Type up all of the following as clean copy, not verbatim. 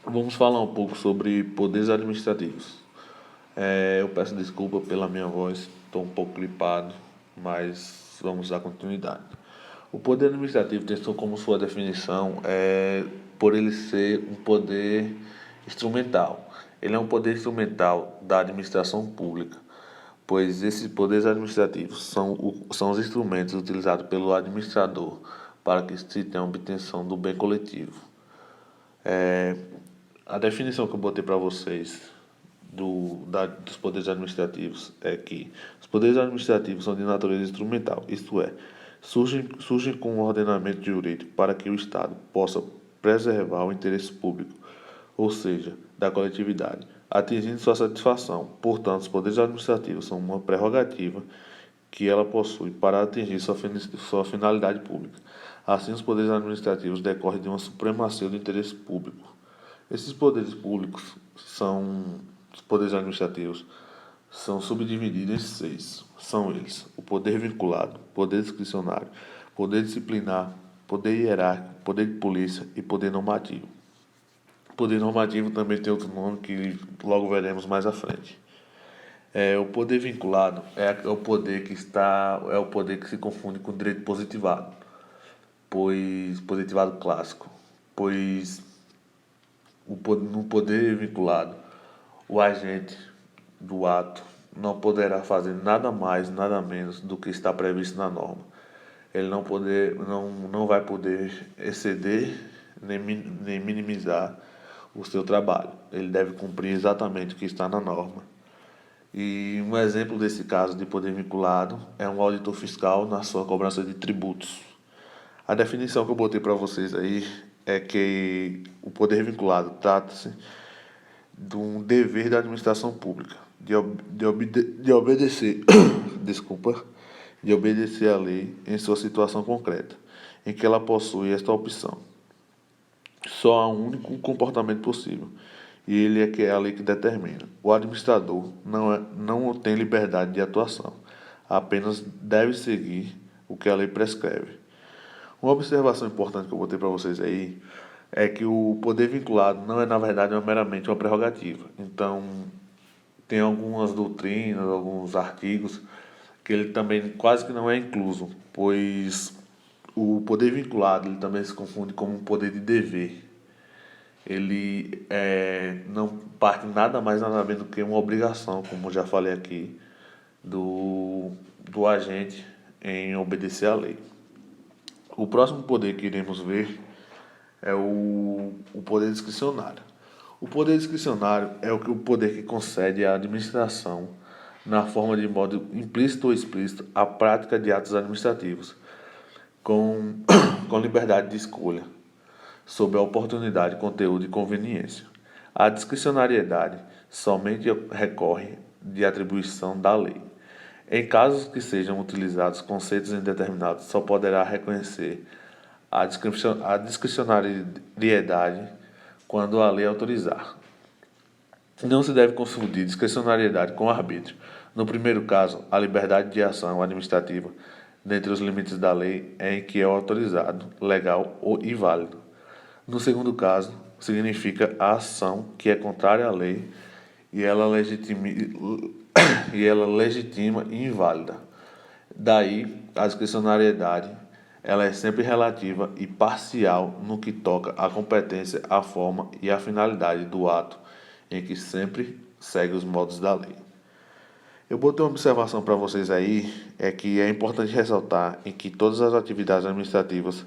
Vamos falar um pouco sobre poderes administrativos. Eu peço desculpa pela minha voz, estou um pouco gripado, mas vamos dar continuidade. O poder administrativo tem como sua definição por ele ser um poder instrumental. Ele é um poder instrumental da administração pública, pois esses poderes administrativos são os instrumentos utilizados pelo administrador para que se tenha a obtenção do bem coletivo. A definição que eu botei para vocês dos poderes administrativos é que os poderes administrativos são de natureza instrumental, isto é, surgem com um ordenamento jurídico para que o Estado possa preservar o interesse público, ou seja, da coletividade, atingindo sua satisfação. Portanto, os poderes administrativos são uma prerrogativa que ela possui para atingir sua finalidade pública. Assim, os poderes administrativos decorrem de uma supremacia do interesse público. Esses poderes públicos os poderes administrativos, são subdivididos em 6. São eles: o poder vinculado, poder discricionário, poder disciplinar, poder hierárquico, poder de polícia e poder normativo. O poder normativo também tem outro nome que logo veremos mais à frente. O poder vinculado é o poder é o poder que se confunde com o direito positivado, pois positivado clássico, pois no poder vinculado, o agente do ato não poderá fazer nada mais, nada menos do que está previsto na norma. Ele não vai poder exceder nem minimizar o seu trabalho. Ele deve cumprir exatamente o que está na norma. E um exemplo desse caso de poder vinculado é um auditor fiscal na sua cobrança de tributos. A definição que eu botei para vocês aí é que o poder vinculado trata-se de um dever da administração pública de obedecer, desculpa, de obedecer à lei em sua situação concreta, em que ela possui esta opção. Só há um único comportamento possível, e ele é que é a lei que determina. O administrador não tem liberdade de atuação, apenas deve seguir o que a lei prescreve. Uma observação importante que eu botei para vocês aí é que o poder vinculado não é, na verdade, meramente uma prerrogativa. Então, tem algumas doutrinas, alguns artigos que ele também quase que não é incluso, pois o poder vinculado ele também se confunde como um poder de dever. Ele não parte nada mais nada menos do que uma obrigação, como eu já falei aqui, do agente em obedecer à lei. O próximo poder que iremos ver é o poder discricionário. O poder discricionário é o poder que concede à administração, na forma de modo implícito ou explícito, a prática de atos administrativos, com, com liberdade de escolha, sob a oportunidade, conteúdo e conveniência. A discricionariedade somente recorre de atribuição da lei. Em casos que sejam utilizados conceitos indeterminados, só poderá reconhecer a discricionariedade quando a lei autorizar. Não se deve confundir discricionariedade com arbítrio. No primeiro caso, a liberdade de ação administrativa, dentre os limites da lei, é em que é autorizado, legal e válido. No segundo caso, significa a ação que é contrária à lei e ela legitima e inválida. Daí, a discricionariedade ela é sempre relativa e parcial no que toca à competência, à forma e à finalidade do ato, em que sempre segue os modos da lei. Eu botei uma observação para vocês aí, é que é importante ressaltar em que todas as atividades administrativas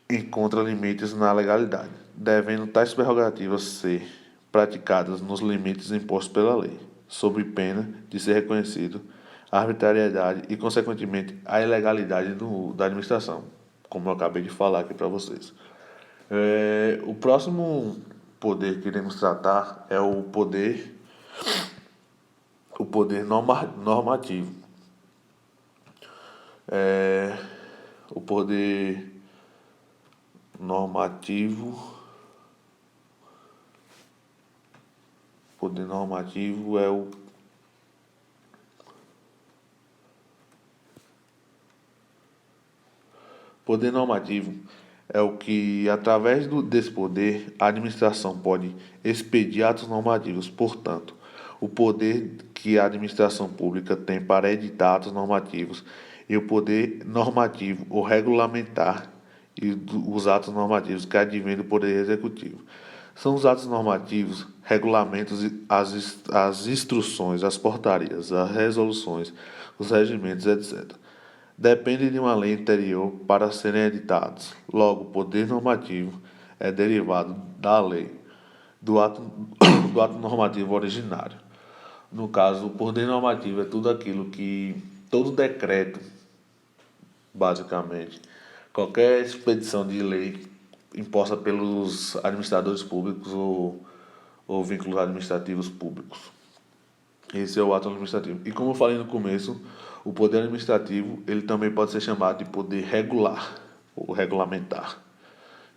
encontram limites na legalidade, devendo tais prerrogativas ser praticadas nos limites impostos pela lei, sob pena de ser reconhecido a arbitrariedade e, consequentemente, a ilegalidade da administração, como eu acabei de falar aqui para vocês. O próximo poder que iremos tratar é normativo. O poder normativo. Poder normativo é o poder normativo é o que, através desse poder, a administração pode expedir atos normativos. Portanto, o poder que a administração pública tem para editar atos normativos e o poder normativo ou regulamentar os atos normativos que advêm do poder executivo. São os atos normativos, regulamentos, as instruções, as portarias, as resoluções, os regimentos, etc. Dependem de uma lei anterior para serem editados. Logo, o poder normativo é derivado da lei, do ato, do ato normativo originário. No caso, o poder normativo é tudo aquilo que, todo decreto, basicamente, qualquer expedição de lei imposta pelos administradores públicos ou vínculos administrativos públicos. Esse é o ato administrativo. E como eu falei no começo, o poder administrativo ele também pode ser chamado de poder regular ou regulamentar.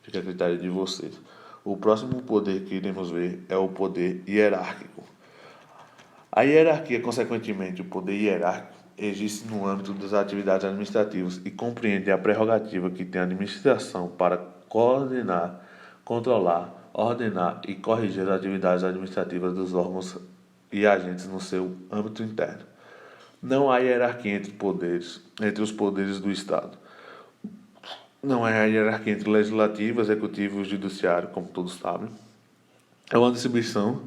Fica a critério de vocês. O próximo poder que iremos ver é o poder hierárquico. A hierarquia, consequentemente, o poder hierárquico, existe no âmbito das atividades administrativas e compreende a prerrogativa que tem a administração para coordenar, controlar, ordenar e corrigir as atividades administrativas dos órgãos e agentes no seu âmbito interno. Não há hierarquia entre os poderes do Estado. Não há hierarquia entre legislativo, executivo e judiciário, como todos sabem. É uma distribuição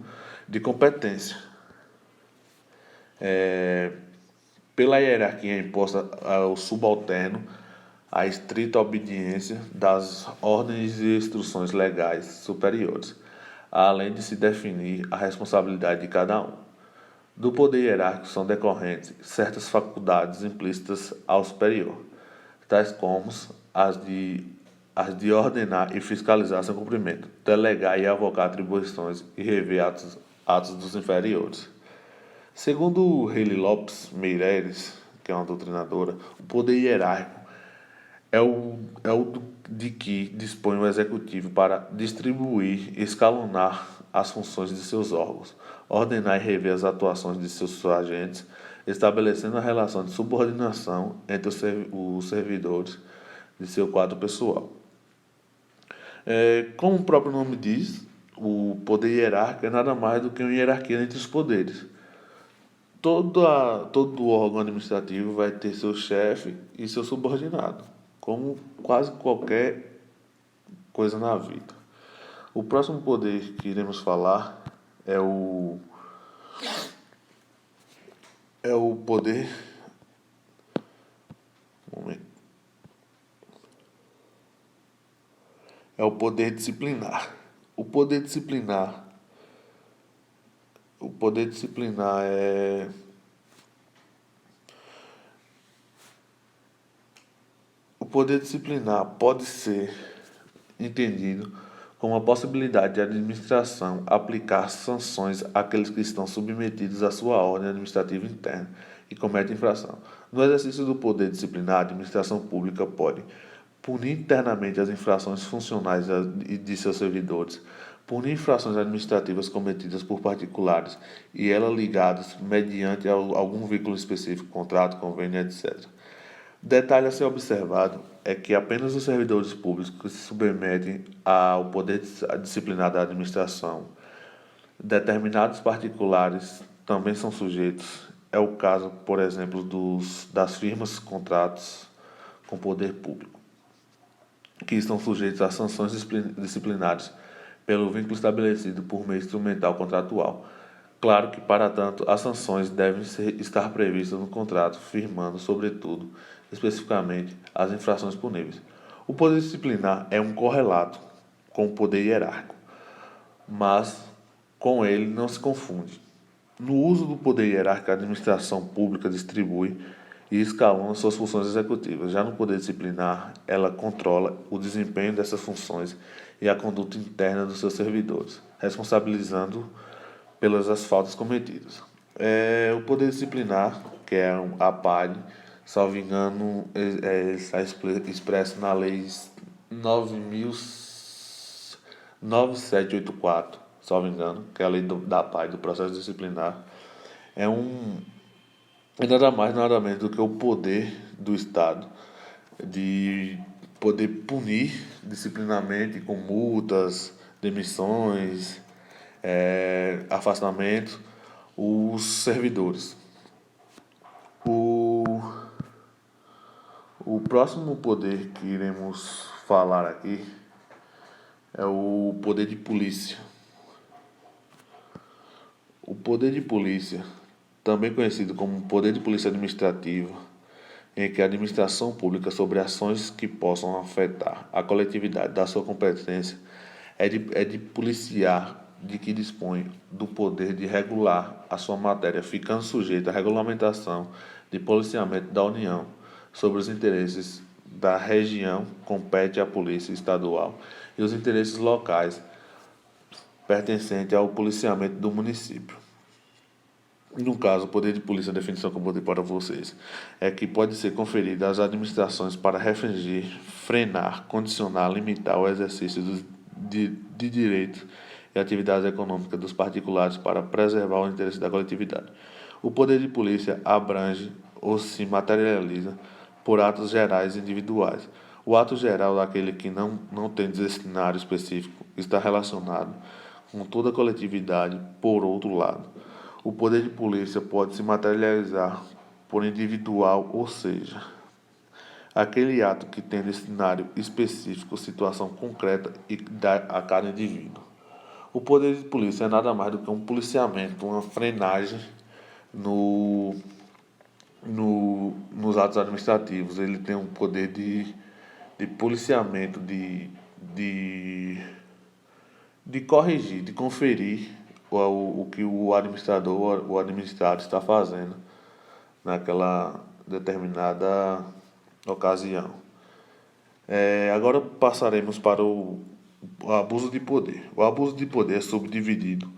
de competência. Pela hierarquia imposta ao subalterno a estrita obediência das ordens e instruções legais superiores, além de se definir a responsabilidade de cada um. Do poder hierárquico são decorrentes certas faculdades implícitas ao superior, tais como as de ordenar e fiscalizar seu cumprimento, delegar e avocar atribuições e rever atos dos inferiores. Segundo Hayley Lopes Meireles, que é uma doutrinadora, o poder hierárquico é o de que dispõe o executivo para distribuir e escalonar as funções de seus órgãos, ordenar e rever as atuações de seus agentes, estabelecendo a relação de subordinação entre os servidores de seu quadro pessoal. Como o próprio nome diz, o poder hierárquico é nada mais do que uma hierarquia entre os poderes. Todo órgão administrativo vai ter seu chefe e seu subordinado, como quase qualquer coisa na vida. O próximo poder que iremos falar é o poder. Um momento. É o poder disciplinar. O poder disciplinar é o poder disciplinar pode ser entendido como a possibilidade de a administração aplicar sanções àqueles que estão submetidos à sua ordem administrativa interna e cometem infração. No exercício do poder disciplinar, a administração pública pode punir internamente as infrações funcionais de seus servidores, punir infrações administrativas cometidas por particulares e elas ligadas mediante algum vínculo específico, contrato, convênio, etc. Detalhe a ser observado é que apenas os servidores públicos que se submetem ao poder disciplinar da administração, determinados particulares também são sujeitos. É o caso, por exemplo, das firmas contratos com poder público, que estão sujeitos a sanções disciplinares pelo vínculo estabelecido por meio instrumental contratual. Claro que, para tanto, as sanções devem estar previstas no contrato, firmando, sobretudo, especificamente, as infrações puníveis. O poder disciplinar é um correlato com o poder hierárquico, mas com ele não se confunde. No uso do poder hierárquico, a administração pública distribui e escalona suas funções executivas. Já no poder disciplinar, ela controla o desempenho dessas funções e a conduta interna dos seus servidores, responsabilizando pelas faltas cometidas. O poder disciplinar, que é a PAD, salvo engano, está expresso na Lei 9.9784, salvo engano, que é a lei da PAD, do processo disciplinar. É nada mais, nada menos do que o poder do Estado de poder punir disciplinarmente com multas, demissões, afastamento, os servidores. O, o próximo poder que iremos falar aqui é o poder de polícia. O poder de polícia, também conhecido como poder de polícia administrativa, em que a administração pública sobre ações que possam afetar a coletividade da sua competência é de policiar, de que dispõe do poder de regular a sua matéria, ficando sujeita à regulamentação de policiamento da União sobre os interesses da região, compete à Polícia Estadual, e os interesses locais pertencentes ao policiamento do município. No caso, o poder de polícia, a definição que eu botei para vocês, é que pode ser conferido às administrações para restringir, frenar, condicionar, limitar o exercício de direitos e atividades econômicas dos particulares para preservar o interesse da coletividade. O poder de polícia abrange ou se materializa por atos gerais individuais. O ato geral daquele que não tem destinatário específico está relacionado com toda a coletividade. Por outro lado, o poder de polícia pode se materializar por individual, ou seja, aquele ato que tem destinatário específico, situação concreta e dá a cada indivíduo. O poder de polícia é nada mais do que um policiamento, uma frenagem nos atos administrativos. Ele tem um poder de policiamento, de corrigir, de conferir o que o administrador, o administrado está fazendo naquela determinada ocasião. Agora passaremos para o abuso de poder. O abuso de poder é subdividido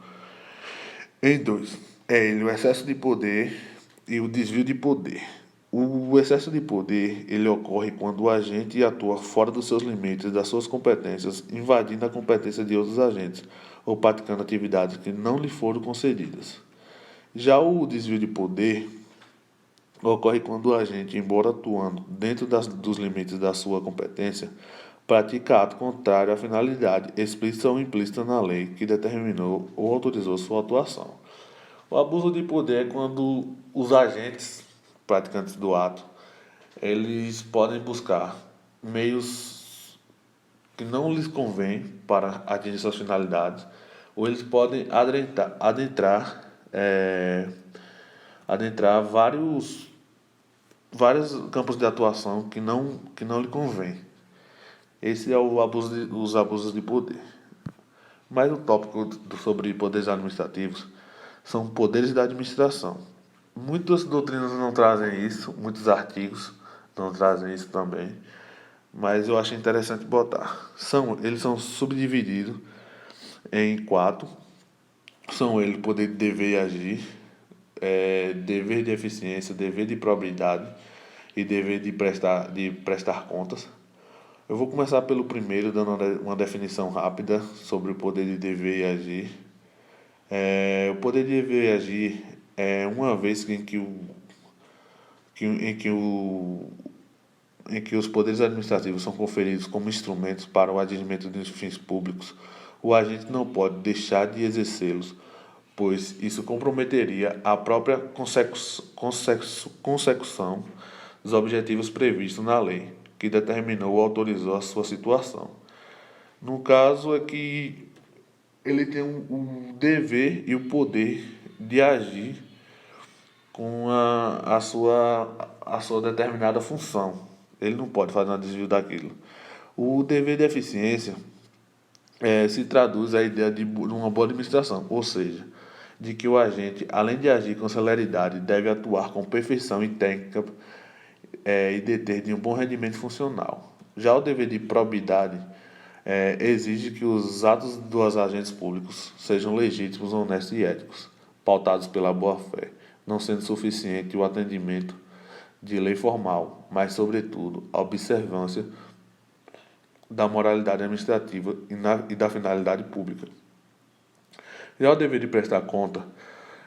em dois. É ele o excesso de poder e o desvio de poder. O excesso de poder, ele ocorre quando o agente atua fora dos seus limites, das suas competências, invadindo a competência de outros agentes, ou praticando atividades que não lhe foram concedidas. Já o desvio de poder ocorre quando o agente, embora atuando dentro dos limites da sua competência, pratica ato contrário à finalidade explícita ou implícita na lei que determinou ou autorizou sua atuação. O abuso de poder é quando os agentes praticantes do ato, eles podem buscar meios que não lhes convém para atingir suas finalidades, ou eles podem adentrar vários campos de atuação que não lhe convém. Esse é os abusos de poder. Mas o tópico sobre poderes administrativos são poderes da administração. Muitas doutrinas não trazem isso, muitos artigos não trazem isso também, mas eu acho interessante botar. Eles são subdivididos em 4. São eles poder de dever e agir, dever de eficiência, dever de probidade e dever de prestar contas. Eu vou começar pelo primeiro, dando uma definição rápida sobre o poder de dever e agir. O poder de dever e agir é uma vez em que os poderes administrativos são conferidos como instrumentos para o atingimento dos fins públicos, o agente não pode deixar de exercê-los, pois isso comprometeria a própria consecução dos objetivos previstos na lei, que determinou ou autorizou a sua situação. No caso é que ele tem o dever e o poder de agir com a sua determinada função. Ele não pode fazer um desvio daquilo. O dever de eficiência se traduz a ideia de uma boa administração, ou seja, de que o agente, além de agir com celeridade, deve atuar com perfeição e técnica e deter de um bom rendimento funcional. Já o dever de probidade exige que os atos dos agentes públicos sejam legítimos, honestos e éticos, pautados pela boa-fé, não sendo suficiente o atendimento de lei formal, mas, sobretudo, a observância da moralidade administrativa e da finalidade pública. Já o dever de prestar conta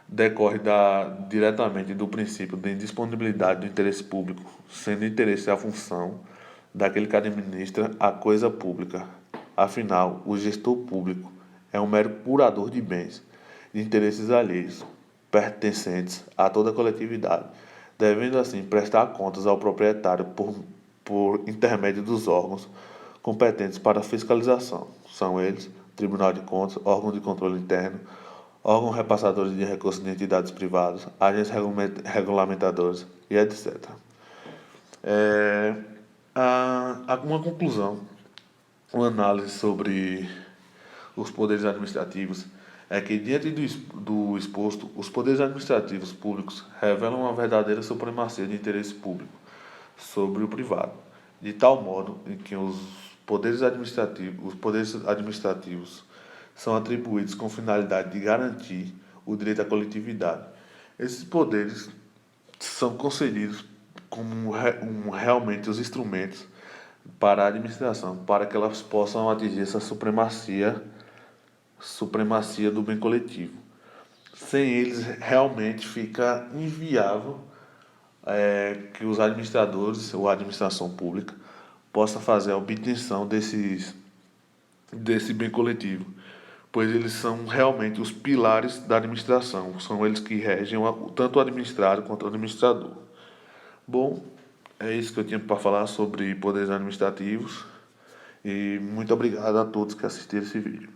decorre diretamente do princípio da indisponibilidade do interesse público, sendo interesse a função daquele que administra a coisa pública. Afinal, o gestor público é um mero curador de bens, de interesses alheios, pertencentes a toda a coletividade, devendo assim prestar contas ao proprietário por intermédio dos órgãos competentes para a fiscalização. São eles: Tribunal de Contas, órgão de controle interno, órgãos repassadores de recursos de entidades privadas, agentes regulamentadores e etc. Uma conclusão, uma análise sobre os poderes administrativos é que, diante do exposto, os poderes administrativos públicos revelam uma verdadeira supremacia de interesse público sobre o privado, de tal modo em que os poderes administrativos são atribuídos com finalidade de garantir o direito à coletividade. Esses poderes são concedidos como realmente os instrumentos para a administração, para que elas possam atingir essa supremacia do bem coletivo. Sem eles, realmente fica inviável que os administradores ou a administração pública possa fazer a obtenção desse bem coletivo, pois eles são realmente os pilares da administração, são eles que regem tanto o administrado quanto o administrador. Bom, é isso que eu tinha para falar sobre poderes administrativos e muito obrigado a todos que assistiram esse vídeo.